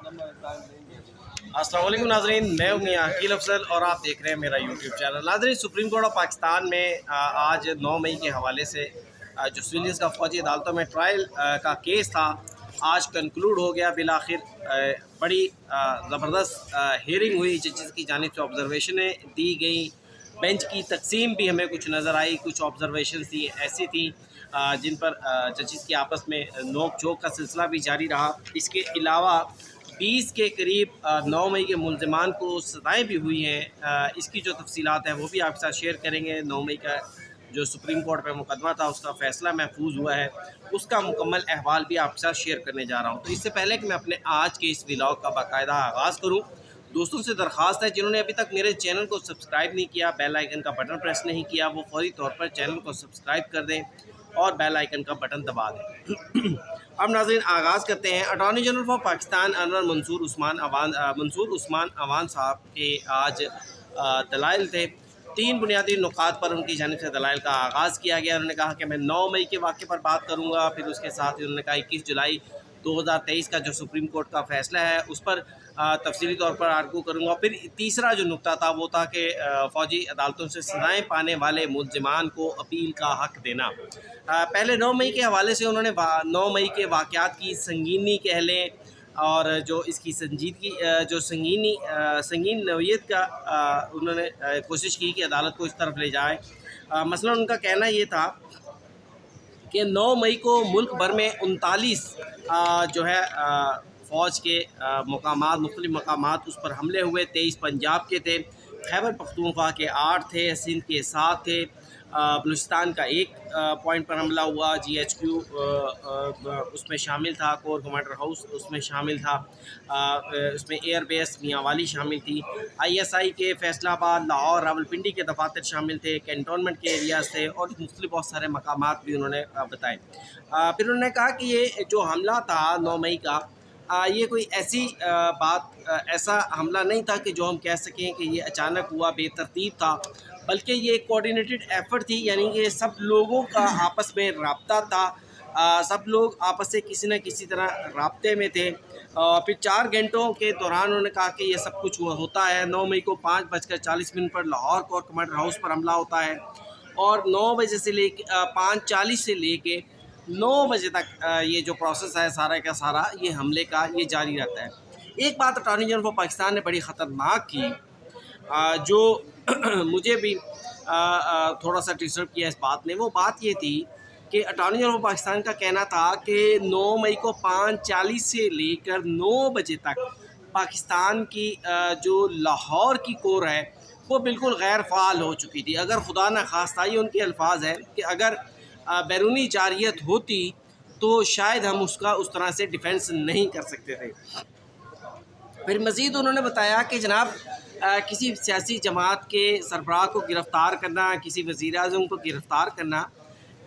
अस्सलाम वालेकुम नाज़रीन, मैं हूं मियां अकील अफजल और आप देख रहे हैं मेरा यूट्यूब चैनल। नाज़रीन, सुप्रीम कोर्ट ऑफ पाकिस्तान में आज 9 मई के हवाले से जो सिविलियंस का फ़ौजी अदालतों में ट्रायल का केस था, आज कंक्लूड हो गया बिलाखिर। बड़ी ज़बरदस्त हियरिंग हुई, जजेस की जानिब से ऑब्जर्वेशनें दी गई, बेंच की तकसीम भी हमें कुछ नज़र आई, कुछ ऑब्जर्वेशन थी ऐसी थी जिन पर जजेस की आपस में नोक झोंक का सिलसिला भी जारी रहा। इसके अलावा 20 के करीब 9 मई के मुलज़मान को सज़ाएँ भी हुई हैं। इसकी जो तफसीलात हैं वो भी आपके साथ शेयर करेंगे। 9 मई का जो सुप्रीम कोर्ट में मुकदमा था उसका फ़ैसला महफूज हुआ है, उसका मुकम्मल अहवाल भी आपके साथ शेयर करने जा रहा हूँ। तो इससे पहले कि मैं अपने आज के इस व्लॉग का बाकायदा आगाज़ करूँ, दोस्तों से दरख्वास्त है जिन्होंने अभी तक मेरे चैनल को सब्सक्राइब नहीं किया, बेल आइकन का बटन प्रेस नहीं किया, वो फौरी तौर पर चैनल को सब्सक्राइब कर दें और बेल आइकन का बटन दबा दें। अब नाज़रीन आगाज़ करते हैं। Attorney general for Pakistan Anwar Mansoor Usman Awan साहब के आज दलाइल थे। 3 बुनियादी नुकात पर उनकी जानिब से दलाइल का आगाज़ किया गया। उन्होंने कहा कि मैं 9 मई के वाक़े पर बात करूँगा, फिर उसके साथ ही उन्होंने कहा 21 जुलाई 2023 का जो सुप्रीम कोर्ट का फ़ैसला है उस पर तफसीली तौर पर आर्गू करूँगा। फिर तीसरा जो नुक्ता था वो था कि फ़ौजी अदालतों से सज़ाएँ पाने वाले मुलज़मान को अपील का हक़ देना। पहले 9 मई के हवाले से उन्होंने 9 मई के वाक़यात की संगीनी कह लें और जो इसकी संजीदगी जो संगीन नौइयत का उन्होंने कोशिश की कि अदालत को इस तरफ ले जाए। मसलन उनका कहना ये था कि 9 मई को मुल्क भर में 39 जो है फ़ौज के मकामात, मुख्तलिफ़ मकामात उस पर हमले हुए। 23 पंजाब के थे, खैबर पख्तूनख्वा के 8 थे, सिंध के 7 थे, बलूचिस्तान का 1 पॉइंट पर हमला हुआ। GHQ उसमें शामिल था, कोर कमांडर हाउस उसमें शामिल था, उसमें एयर बेस मियांवाली शामिल थी। ISI के फैसलाबाद, लाहौर, रावलपिंडी के दफातर शामिल थे, कैंटोनमेंट के एरियाज़ थे और मुख्तलिफ़ बहुत सारे मकामात भी उन्होंने बताए। फिर उन्होंने कहा कि ये जो हमला था 9 मई का, ये कोई ऐसी ऐसा हमला नहीं था कि जो हम कह सकें कि ये अचानक हुआ, बेतरतीब था, बल्कि ये एक कोऑर्डिनेटेड एफ़र्ट थी। यानी कि सब लोगों का आपस में रब्ता था, सब लोग आपस से किसी न किसी तरह राब्ते में थे। फिर 4 घंटों के दौरान उन्होंने कहा कि ये सब कुछ होता है। 9 मई को 5:40 पर लाहौर कोर कमांडर हाउस पर हमला होता है और 9 बजे से लेके 5:40 से लेके 9 बजे तक ये जो प्रोसेस है सारा का सारा ये हमले का ये जारी रहता है। एक बात अटॉर्नी जनरल फॉर पाकिस्तान ने बड़ी ख़तरनाक की, जो मुझे भी थोड़ा सा डिस्टर्ब किया इस बात ने। वो बात ये थी कि अटॉर्नी जनरल ऑफ पाकिस्तान का कहना था कि 9 मई को 5:40 से लेकर 9 बजे तक पाकिस्तान की जो लाहौर की कोर है वो बिल्कुल गैर फ़ाल हो चुकी थी। अगर खुदा न खास्ता, ये उनके अल्फाज हैं कि अगर बैरूनी जारियत होती तो शायद हम उसका उस तरह से डिफेंस नहीं कर सकते थे। फिर मज़ीद उन्होंने बताया कि जनाब किसी सियासी जमात के सरबराह को गिरफ़्तार करना, किसी वज़ीर आज़म को गिरफ़्तार करना,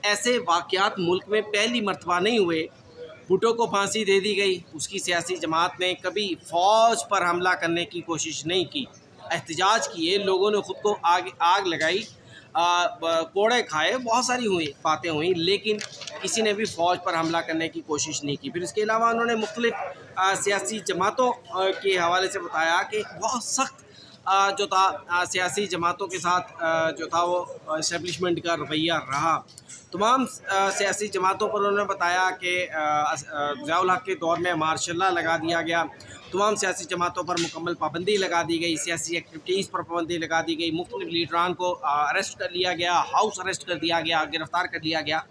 ऐसे वाक़यात मुल्क में पहली मर्तबा नहीं हुए। भुट्टो को फांसी दे दी गई, उसकी सियासी जमात ने कभी फ़ौज पर हमला करने की कोशिश नहीं की, एहतजाज किए, लोगों ने ख़ुद को आग लगाई, कोड़े खाए, बहुत सारी बातें हुई, लेकिन किसी ने भी फ़ौज पर हमला करने की कोशिश नहीं की। फिर इसके अलावा उन्होंने मुख्तलिफ़ सियासी जमातों के हवाले से बताया कि बहुत सख्त जो था सियासी जमातों के साथ जो था वो इस्टेब्लिशमेंट का रवैया रहा। तमाम सियासी जमातों पर उन्होंने बताया कि ज़ियाउल हक़ के दौर में मार्शल लॉ लगा दिया गया, तमाम सियासी जमातों पर मुकम्मल पाबंदी लगा दी गई, सियासी एक्टिविटीज़ पर पाबंदी लगा दी गई, मुख्तलिफ़ लीडरान को अरेस्ट कर लिया गया, हाउस अरेस्ट कर दिया गया, गिरफ़्तार कर लिया गया।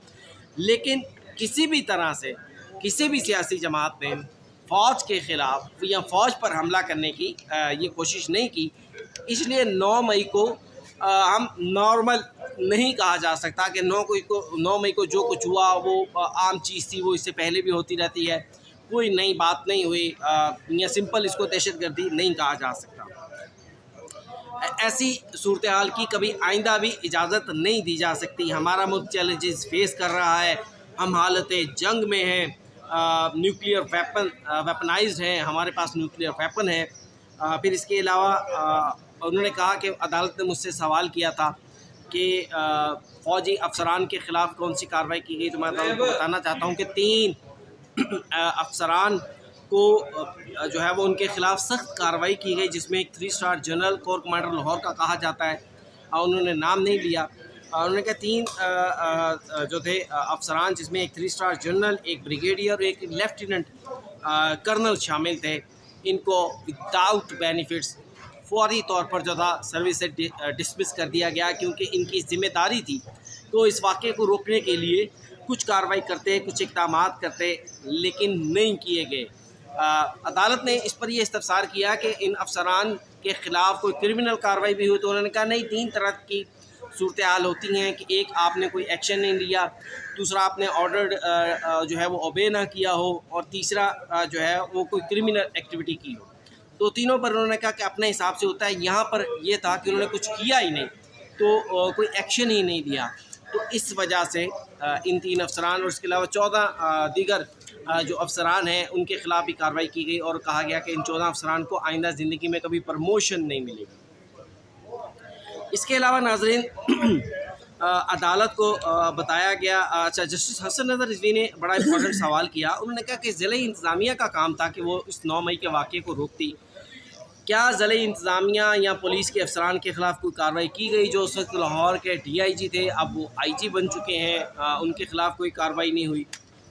लेकिन किसी भी तरह से किसी भी सियासी जमात ने फ़ौज के ख़िलाफ़ या फ़ौज पर हमला करने की ये कोशिश नहीं की। इसलिए 9 मई को हम नॉर्मल नहीं कहा जा सकता कि 9 मई को जो कुछ हुआ वो आम चीज़ थी, वो इससे पहले भी होती रहती है, कोई नई बात नहीं हुई, या सिंपल इसको दहशतगर्दी नहीं कहा जा सकता। ऐसी सूरत हाल की कभी आइंदा भी इजाज़त नहीं दी जा सकती। हमारा मुल्क चैलेंजेस फेस कर रहा है, हम हालत जंग में हैं, न्यूक्लियर वेपनाइज्ड हैं, हमारे पास न्यूक्लियर वेपन है। फिर इसके अलावा उन्होंने कहा कि अदालत ने मुझसे सवाल किया था कि फ़ौजी अफसरान के ख़िलाफ़ कौन सी कार्रवाई की गई, तो मैं अदालत को बताना चाहता हूँ कि 3 अफसरान को जो है वो उनके ख़िलाफ़ सख्त कार्रवाई की गई, जिसमें एक 3 star general core commander Lahore का कहा जाता है, उन्होंने नाम नहीं लिया। उन्होंने कहा 3 जो थे अफसरान, जिसमें एक 3 स्टार जनरल, एक ब्रिगेडियर और एक लेफ्टिनेंट कर्नल शामिल थे, इनको विदाउट बेनिफिट्स फौरी तौर पर जो था सर्विस से डिसमिस कर दिया गया, क्योंकि इनकी ज़िम्मेदारी थी तो इस वाक़े को रोकने के लिए कुछ कार्रवाई करते, कुछ इक़दाम करते, लेकिन नहीं किए गए। अदालत ने इस पर यह इस्तफसार किया कि इन अफसरान के ख़िलाफ़ कोई क्रिमिनल कार्रवाई भी हुई, तो उन्होंने कहा नहीं, 3 तरह की सूरत हाल होती हैं कि एक आपने कोई एक्शन नहीं लिया, दूसरा आपने ऑर्डर जो है वो ओबे ना किया हो, और तीसरा जो है वो कोई क्रिमिनल एक्टिविटी की हो। तो तीनों पर उन्होंने कहा कि अपने हिसाब से होता है। यहाँ पर यह था कि उन्होंने कुछ किया ही नहीं, तो कोई एक्शन ही नहीं लिया, तो इस वजह से इन 3 अफसरान और इसके अलावा 14 दीगर जो अफसरान हैं उनके ख़िलाफ़ भी कार्रवाई की गई, और कहा गया कि इन 14 अफसरान को आइंदा ज़िंदगी में कभी प्रमोशन नहीं मिलेगी। इसके अलावा नाज़रीन अदालत को बताया गया, अच्छा, जस्टिस हसन नज़र रिजवी ने बड़ा इंपॉर्टेंट सवाल किया। उन्होंने कहा कि ज़िले इंतज़ामिया का काम था कि वो इस 9 मई के वाक़े को रोकती। क्या ज़िले इंतज़ामिया या पुलिस के अफसरान के ख़िलाफ़ कोई कार्रवाई की गई? जो उस वक्त लाहौर के DIG थे, अब वो IG बन चुके हैं, उनके ख़िलाफ़ कोई कार्रवाई नहीं हुई।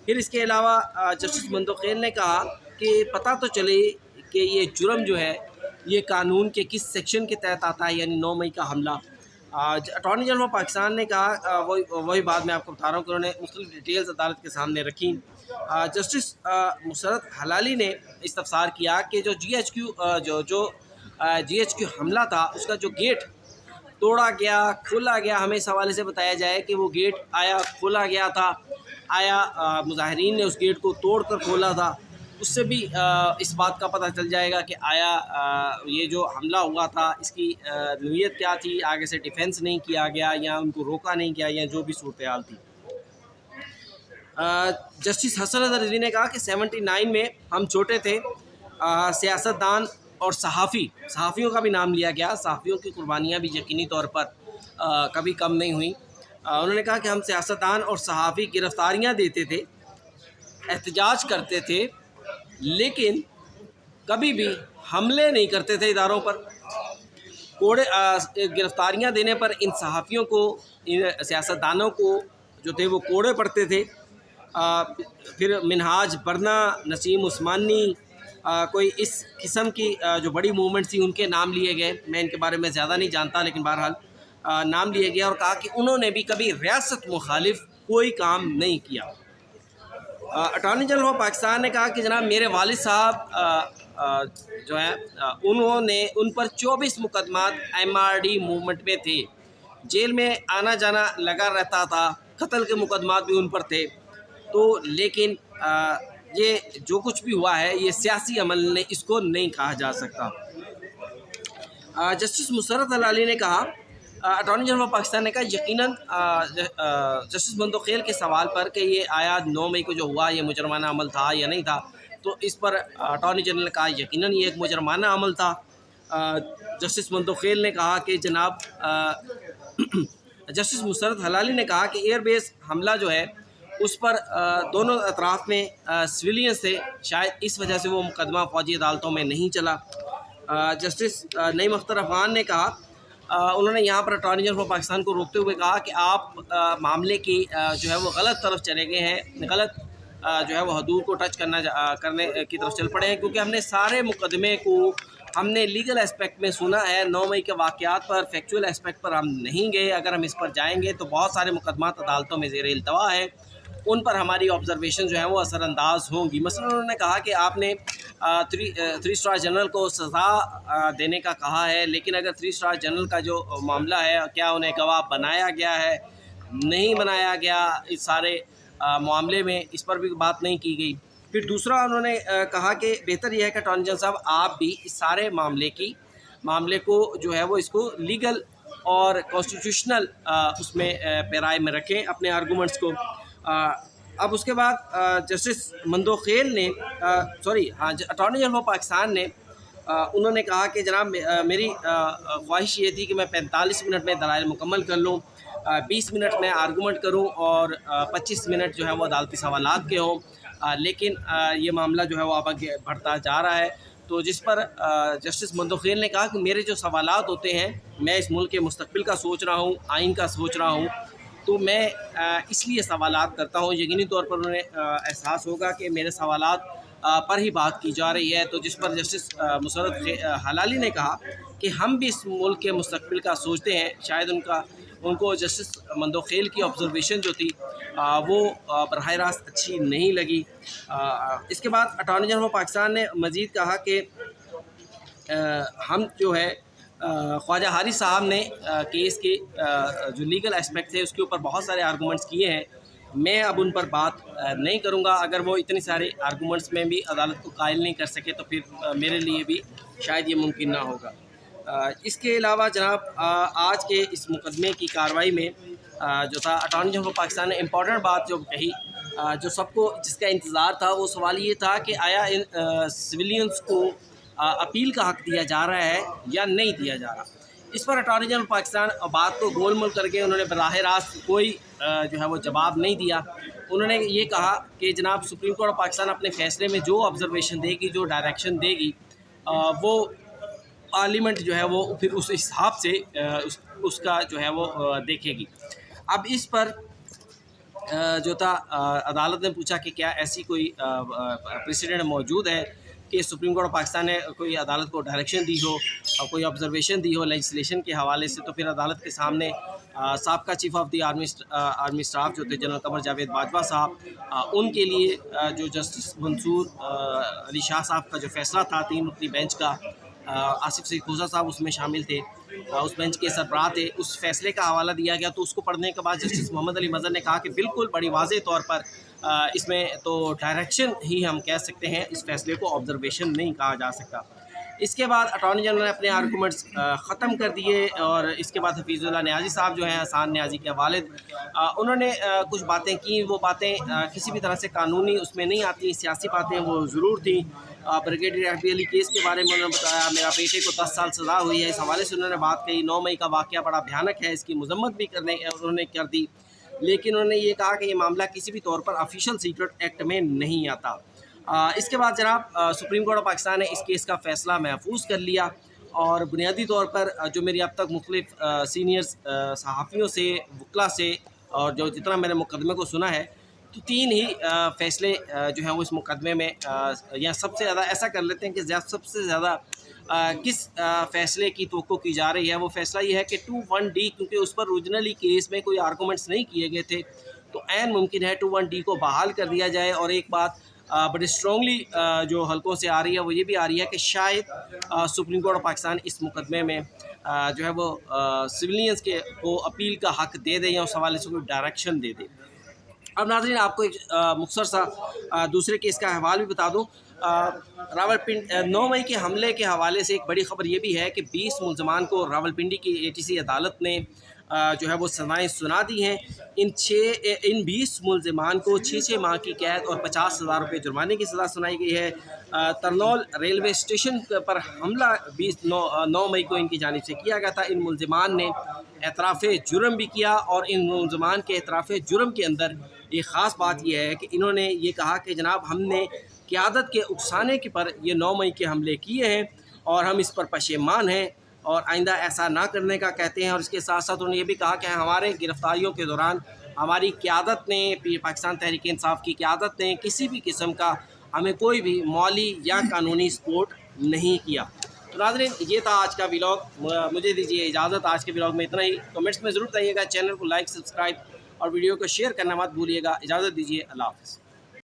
फिर इसके अलावा जस्टिस मंदोखेल ने कहा कि पता तो चले कि ये जुर्म जो है ये कानून के किस सेक्शन के तहत आता है, यानी 9 मई का हमला। अटॉर्नी जनरल ऑफ पाकिस्तान ने कहा, वही बात मैं आपको बता रहा हूँ कि उन्होंने मुख्तलिफ डिटेल्स अदालत के सामने रखी। जस्टिस मुसरत हलाली ने इस्तफसार किया कि जो GHQ हमला था उसका जो गेट तोड़ा गया, खोला गया, हमें इस हवाले से बताया जाए कि वो गेट आया खोला गया था, आया मुजाहिरीन ने उस गेट को तोड़ कर खोला था, उससे भी इस बात का पता चल जाएगा कि आया ये जो हमला हुआ था इसकी नीयत क्या थी, आगे से डिफेंस नहीं किया गया या उनको रोका नहीं गया, या जो भी सूरत हाल थी। जस्टिस हसन नज़र रिजवी ने कहा कि 79 में हम छोटे थे, सियासतदान और सहाफ़ियों का भी नाम लिया गया, सहाफ़ियों की कुर्बानियाँ भी यकीनी तौर पर कभी कम नहीं हुई। उन्होंने कहा कि हम सियासतदान और सहाफ़ी गिरफ़्तारियाँ देते थे, एहतजाज करते थे, लेकिन कभी भी हमले नहीं करते थे इदारों पर। कोड़े गिरफ़्तारियाँ देने पर इन सहाफ़ियों को, इन सियासतदानों को जो थे वो कोड़े पड़ते थे। फिर मिनहाज बरना, नसीम उस्मानी, कोई इस किस्म की जो बड़ी मूवमेंट्स थी उनके नाम लिए गए। मैं इनके बारे में ज़्यादा नहीं जानता, लेकिन बहरहाल नाम लिए गया और कहा कि उन्होंने भी कभी रियासत मुखालिफ कोई काम नहीं किया। अटॉर्नी जनरल ऑफ पाकिस्तान ने कहा कि जनाब मेरे वालिद साहब जो है उन्होंने उन पर 24 मुकदमात MRD मूवमेंट में थे, जेल में आना जाना लगा रहता था, कत्ल के मुकदमात भी उन पर थे। तो लेकिन ये जो कुछ भी हुआ है ये सियासी अमल ने इसको नहीं कहा जा सकता। जस्टिस मुसरत हलाली ने कहा, अटॉर्नी जनरल ऑफ पाकिस्तान ने कहा यकीनन जस्टिस मंदोखेल के सवाल पर कि ये आया 9 मई को जो हुआ ये मुजरमाना अमल था या नहीं था, तो इस पर अटॉर्नी जनरल ने कहा यकीनन ये एक मुजरमाना अमल था। जस्टिस मंदोखेल ने कहा कि जनाब जस्टिस मुसरत हलाली ने कहा कि एयरबेस हमला जो है उस पर दोनों अतराफ़ में सिविलियंस थे, शायद इस वजह से वो मुकदमा फ़ौजी अदालतों में नहीं चला। जस्टिस नईम अख्तर अफ़गान ने कहा, उन्होंने यहाँ पर अटॉर्नी जनरल ऑफ पाकिस्तान को रोकते हुए कहा कि आप मामले की जो है वो गलत तरफ चले गए हैं, गलत जो है वो हदूद को टच करने की तरफ चल पड़े हैं, क्योंकि हमने सारे मुकदमे को हमने लीगल एस्पेक्ट में सुना है, 9 मई के वाक़यात पर फैक्चुअल एस्पेक्ट पर हम नहीं गए। अगर हम इस पर जाएंगे तो बहुत सारे मुकदमात अदालतों में ज़ेर इल्तवा है, उन पर हमारी ऑब्जर्वेशन जो है वो असरानंदाज होंगी। मसलन उन्होंने कहा कि आपने 3 स्टार जनरल को सज़ा देने का कहा है, लेकिन अगर 3 स्टार जनरल का जो मामला है क्या उन्हें गवाह बनाया गया है, नहीं बनाया गया, इस सारे मामले में इस पर भी बात नहीं की गई। फिर दूसरा उन्होंने कहा कि बेहतर यह है कि अटॉर्नी जनरल साहब आप भी इस सारे मामले को जो है वो इसको लीगल और कॉन्स्टिट्यूशनल उसमें पैराए में रखें अपने आर्गूमेंट्स को। अब उसके बाद जस्टिस मंदोखेल ने अटॉर्नी जनरल ऑफ पाकिस्तान ने उन्होंने कहा कि जनाब मेरी ख्वाहिश ये थी कि मैं 45 मिनट में दलाइल मुकम्मल कर लूँ, 20 मिनट में आर्गूमेंट करूँ और 25 मिनट जो है वो अदालती सवालात के हों। लेकिन ये मामला जो है वो अब आगे बढ़ता जा रहा है। तो जिस पर जस्टिस मंदोखेल ने कहा कि मेरे जो सवालात होते हैं, मैं इस मुल्क के मुस्तकबिल का सोच रहा हूँ, आइन का सोच रहा हूँ, तो मैं इसलिए सवालात करता हूँ। यकीनी तौर पर उन्हें एहसास होगा कि मेरे सवालात पर ही बात की जा रही है। तो जिस पर जस्टिस मुसर्रत हलाली ने कहा कि हम भी इस मुल्क के मुस्तकबिल का सोचते हैं। शायद उनको जस्टिस मंदोखेल की ऑब्जर्वेशन जो थी वो बराह रास्त अच्छी नहीं लगी। इसके बाद अटॉर्नी जनरल ऑफ पाकिस्तान ने मज़ीद कहा कि हम जो है ख्वाजा हारिस साहब ने केस के जो लीगल एस्पेक्ट थे उसके ऊपर बहुत सारे आर्गूमेंट्स किए हैं। मैं अब उन पर बात नहीं करूंगा। अगर वो इतने सारे आर्गूमेंट्स में भी अदालत को कायल नहीं कर सके तो फिर मेरे लिए भी शायद ये मुमकिन ना होगा। इसके अलावा जनाब आज के इस मुकदमे की कार्रवाई में जो था अटॉर्नी जनरल ऑफ पाकिस्तान ने इम्पॉर्टेंट बात जो कही, जो सबको जिसका इंतज़ार था, वो सवाल ये था कि आया इन सिविलियंस को अपील का हक़ दिया जा रहा है या नहीं दिया जा रहा। इस पर अटॉर्नी जनरल पाकिस्तान बात को गोलमोल करके उन्होंने बराह रास्त कोई जो है वो जवाब नहीं दिया। उन्होंने ये कहा कि जनाब सुप्रीम कोर्ट ऑफ पाकिस्तान अपने फ़ैसले में जो ऑब्जर्वेशन देगी, जो डायरेक्शन देगी, वो पार्लियामेंट जो है वो फिर उस हिसाब से उसका जो है वो देखेगी। अब इस पर जो था अदालत ने पूछा कि क्या ऐसी कोई प्रेसिडेंट मौजूद है कि सुप्रीम कोर्ट ऑफ पाकिस्तान ने कोई अदालत को डायरेक्शन दी हो और कोई ऑब्जर्वेशन दी हो लेजिस्लेशन के हवाले से। तो फिर अदालत के सामने साबका chief of the army staff जो थे जनरल कमर जावेद बाजवा साहब, उनके लिए जो जस्टिस मंसूर अली शाह साहब का जो फैसला था 3 रुकनी बेंच का, आसिफ सईद खोसा साहब उसमें शामिल थे, उस बेंच के सरबराह थे, उस फैसले का हवाला दिया गया। तो उसको पढ़ने के बाद जस्टिस मोहम्मद अली मज़हर ने कहा कि बिल्कुल बड़ी वाज़ेह तौर पर इसमें तो डायरेक्शन ही हम कह सकते हैं, इस फैसले को ऑब्जर्वेशन नहीं कहा जा सकता। इसके बाद अटॉर्नी जनरल ने अपने आर्गूमेंट्स ख़त्म कर दिए और इसके बाद हफीज़ुल्लाह नियाज़ी साहब जो हैं, हसान नियाज़ी के वालिद, उन्होंने कुछ बातें की। वो बातें किसी भी तरह से कानूनी उसमें नहीं आती, सियासी बातें वो ज़रूर थी। ब्रिगेडियर एफबी अली केस के बारे में उन्होंने बताया, मेरा बेटे को 10 साल सज़ा हुई है, इस हवाले से उन्होंने बात कही। 9 मई का वाक़या बड़ा भयानक है, इसकी मज़म्मत भी उन्होंने कर दी। लेकिन उन्होंने ये कहा कि ये मामला किसी भी तौर पर ऑफिशियल सीक्रेट एक्ट में नहीं आता। इसके बाद जनाब सुप्रीम कोर्ट ऑफ पाकिस्तान ने इस केस का फ़ैसला महफूज कर लिया और बुनियादी तौर पर जो मेरी अब तक मुख्तलिफ सीनियर्स सहाफ़ियों से, वकला से और जो जितना मैंने मुकदमे को सुना है, तो 3 ही फ़ैसले जो हैं वो इस मुकदमे में या सबसे ज़्यादा ऐसा कर लेते हैं कि सबसे ज़्यादा किस फ़ैसले की तवक्को की जा रही है। वो फ़ैसला ये है कि 21D, क्योंकि उस पर ओरिजिनली केस में कोई आर्गूमेंट्स नहीं किए गए थे, तो ऐन मुमकिन है 21D को बहाल कर दिया जाए। और एक बात बड़ी स्ट्रॉन्गली जो हलकों से आ रही है वो ये भी आ रही है कि शायद सुप्रीम कोर्ट ऑफ पाकिस्तान इस मुकदमे में जो है वो सिविलियंस को अपील का हक़ दे दे या उस हवाले से कोई डायरेक्शन दे दे। अब नाज़रीन आपको एक मुख्तसर सा दूसरे केस का अहवाल भी बता दूँ। रावलपिंडी 9 मई के हमले के हवाले से एक बड़ी ख़बर ये भी है कि 20 मुलज़मान को रावलपिंडी की ATC अदालत ने जो है वो सज़ाएँ सुना दी हैं। इन 20 मुलज़मान को 6 माह की कैद और 50,000 रुपये जुर्माने की सज़ा सुनाई गई है। तरनौल रेलवे स्टेशन पर हमला 9 मई को इनकी जानिब से किया गया था। इन मुलज़मान ने एतराफ़े जुर्म भी किया और इन मुलज़मान के एतराफ़े जुर्म के अंदर एक ख़ास बात यह है कि इन्होंने ये कहा कि जनाब हमने क़यादत के उकसाने के पर ये 9 मई के हमले किए हैं और हम इस पर पशेमान हैं और आइंदा ऐसा ना करने का कहते हैं। और इसके साथ साथ उन्होंने ये भी कहा कि हमारे गिरफ़्तारियों के दौरान हमारी क़यादत ने, पाकिस्तान तहरीक इंसाफ की क़यादत ने किसी भी किस्म का हमें कोई भी माली या कानूनी सपोर्ट नहीं किया। तो नाज़रीन ये था आज का व्लॉग, मुझे दीजिए इजाज़त। आज के व्लॉग में इतना ही। कमेंट्स में ज़रूर बताइएगा, चैनल को लाइक, सब्सक्राइब और वीडियो को शेयर करना मत भूलिएगा। इजाज़त दीजिए, अल्लाह हाफ़िज़।